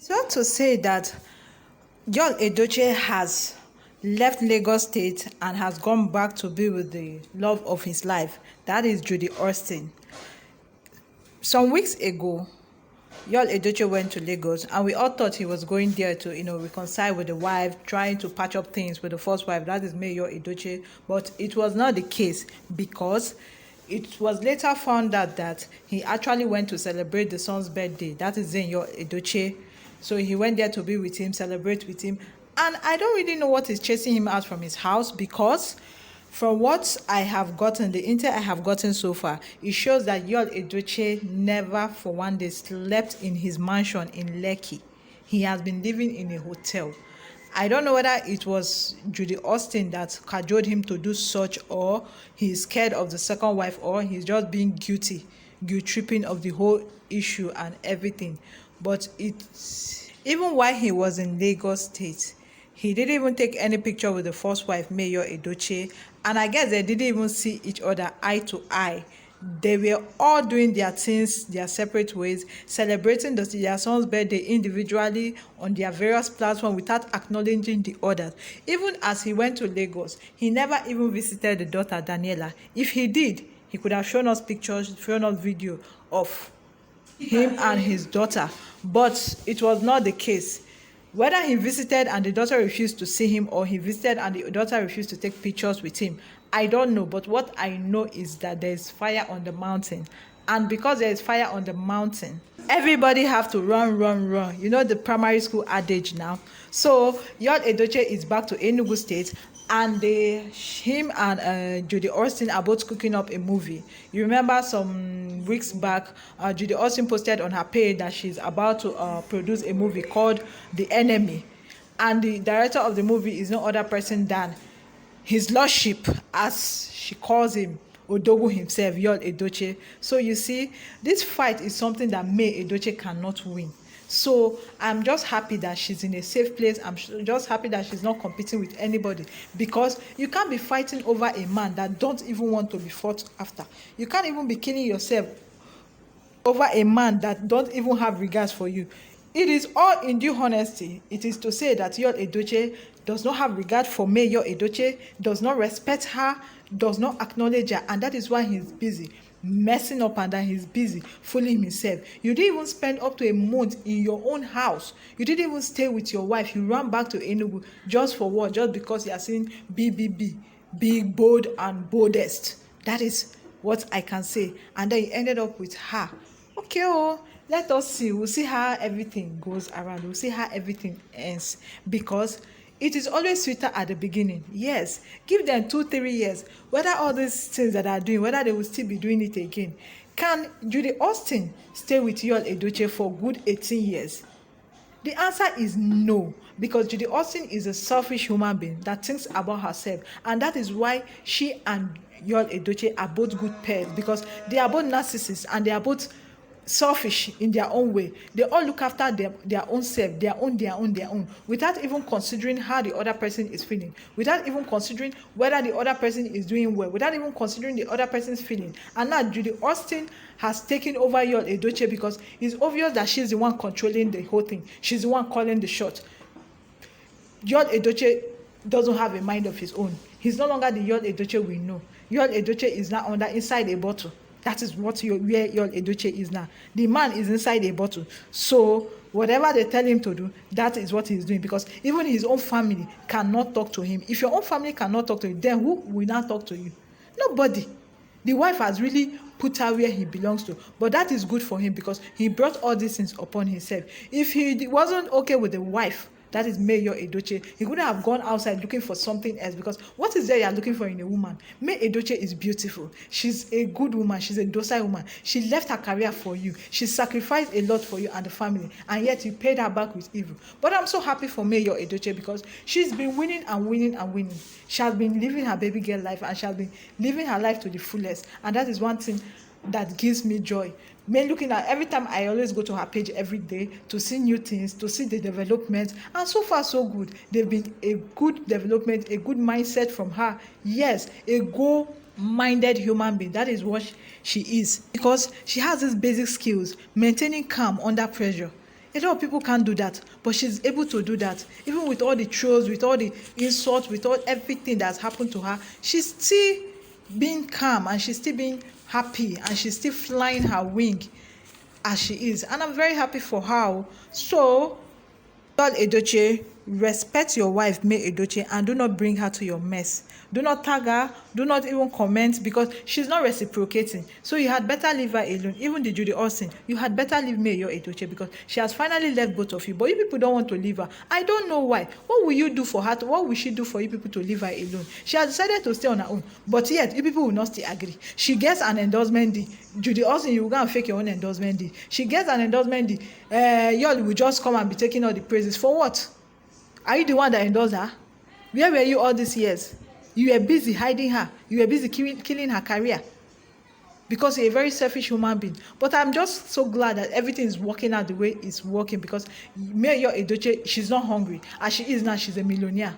It's not to say that John Edochie has left Lagos State and has gone back to be with the love of his life. That is Judy Austin. Some weeks ago, Yul Edochie went to Lagos, and we all thought he was going there to, reconcile with the wife, trying to patch up things with the first wife, that is Mayor Edochie. But it was not the case, because it was later found out that he actually went to celebrate the son's birthday. That is Yul Edochie. So he went there to be with him, celebrate with him. And I don't really know what is chasing him out from his house, because from what I have gotten, the intel I have gotten so far, it shows that Yul Edochie never for one day slept in his mansion in Lekki. He has been living in a hotel. I don't know whether it was Judy Austin that cajoled him to do such, or he's scared of the second wife, or he's just being guilt-tripping of the whole issue and everything. But even while he was in Lagos State, he didn't even take any picture with the first wife, Mayor Edochie, and I guess they didn't even see each other eye to eye. They were all doing their things their separate ways, celebrating their son's birthday individually on their various platforms without acknowledging the others. Even as he went to Lagos, he never even visited the daughter, Daniela. If he did, he could have shown us pictures, shown us video of him and his daughter, but it was not the case. Whether he visited and the daughter refused to see him, or he visited and the daughter refused to take pictures with him, I don't know. But what I know is that there is fire on the mountain, and because there is fire on the mountain, everybody have to run. You know the primary school adage now. So Yul Edochie is back to Enugu State, and him and Judy Austin are both cooking up a movie. You remember some weeks back, Judy Austin posted on her page that she's about to produce a movie called The Enemy, and the director of the movie is no other person than his lordship, as she calls him, Odogu himself, Yul Edochie. So you see, this fight is something that May Edochie cannot win. So I'm just happy that she's in a safe place. I'm just happy that she's not competing with anybody, because you can't be fighting over a man that don't even want to be fought after. You can't even be killing yourself over a man that don't even have regards for you. It is all in due honesty. It is to say that Yul Edochie does not have regard for Mayor Edochie, does not respect her, does not acknowledge her, and that is why he's busy messing up, and then he's busy fooling himself. You didn't even spend up to a month in your own house. You didn't even stay with your wife. You ran back to Enugu just for what? Just because you are saying BBB, big, bold, and boldest. That is what I can say. And then you ended up with her. Okay, let us see. We'll see how everything goes around. We'll see how everything ends, because it is always sweeter at the beginning. Yes, give them 2-3 years. Whether all these things that are doing, whether they will still be doing it again. Can Judy Austin stay with Yul Edochie for good 18 years? The answer is no, because Judy Austin is a selfish human being that thinks about herself, and that is why she and Yul Edochie are both good pairs, because they are both narcissists and they are both selfish in their own way. They all look after their own self, their own, without even considering how the other person is feeling, without even considering whether the other person is doing well, without even considering the other person's feeling. And now Judy Austin has taken over Yul Edochie, because it's obvious that she's the one controlling the whole thing. She's the one calling the shot. Yul Edochie doesn't have a mind of his own. He's no longer the Yul Edochie we know. Yul Edochie is now inside a bottle. That is where Yul Edochie is now. The man is inside a bottle. So whatever they tell him to do, that is what he's doing, because even his own family cannot talk to him. If your own family cannot talk to you, then who will not talk to you? Nobody. The wife has really put her where he belongs to. But that is good for him, because he brought all these things upon himself. If he wasn't okay with the wife, that is Mayor Edochie, he couldn't have gone outside looking for something else, because what is there you are looking for in a woman? Mayor Edochie is beautiful. She's a good woman. She's a docile woman. She left her career for you. She sacrificed a lot for you and the family, and yet you paid her back with evil. But I'm so happy for Mayor Edochie, because she's been winning and winning and winning. She has been living her baby girl life, and she has been living her life to the fullest, and that is one thing that gives me joy. Me looking at every time, I always go to her page every day to see new things, to see the development, and so far so good. They've been a good development, a good mindset from her. Yes, a goal-minded human being. That is what she is, because she has these basic skills: maintaining calm under pressure. A lot of people can't do that, but she's able to do that. Even with all the trolls, with all the insults, with all everything that's happened to her, she's still being calm and she's still being happy and she's still flying her wing as she is. And I'm very happy for her. So, tell Edochie, respect your wife, May Edochie, and do not bring her to your mess. Do not tag her, do not even comment, because she's not reciprocating. So you had better leave her alone. Even the Judy Austin, you had better leave May your Edochie, because she has finally left both of you. But you people don't want to leave her. I don't know why. What will you do for her? What will she do for you people to leave her alone? She has decided to stay on her own, but yet you people will not still agree. She gets an endorsement deal. Judy Austin, you will go and fake your own endorsement deal. She gets an endorsement deal. Y'all will just come and be taking all the praises. For what? Are you the one that endorsed her? Where were you all these years? You were busy hiding her. You were busy killing her career. Because you're a very selfish human being. But I'm just so glad that everything is working out the way it's working, because Mayor Edochie, she's not hungry. As she is now, she's a millionaire.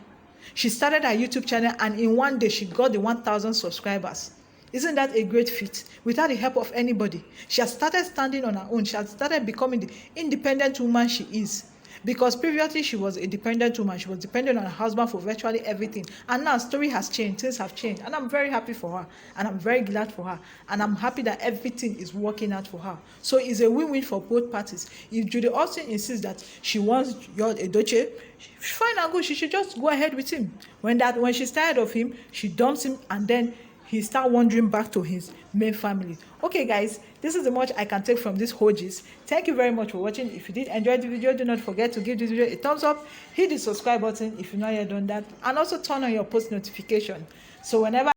She started her YouTube channel, and in one day, she got the 1,000 subscribers. Isn't that a great feat? Without the help of anybody. She has started standing on her own. She has started becoming the independent woman she is. Because previously she was a dependent woman. She was dependent on her husband for virtually everything. And now story has changed. Things have changed. And I'm very happy for her. And I'm very glad for her. And I'm happy that everything is working out for her. So it's a win-win for both parties. If Judy Austin insists that she wants your Edochie, fine and good. She should just go ahead with him. When she's tired of him, she dumps him, and then he start wandering back to his main family. Okay, guys, this is the much I can take from this whole gist. Thank you very much for watching. If you did enjoy the video, do not forget to give this video a thumbs up, hit the subscribe button if you've not yet done that, and also turn on your post notification, so whenever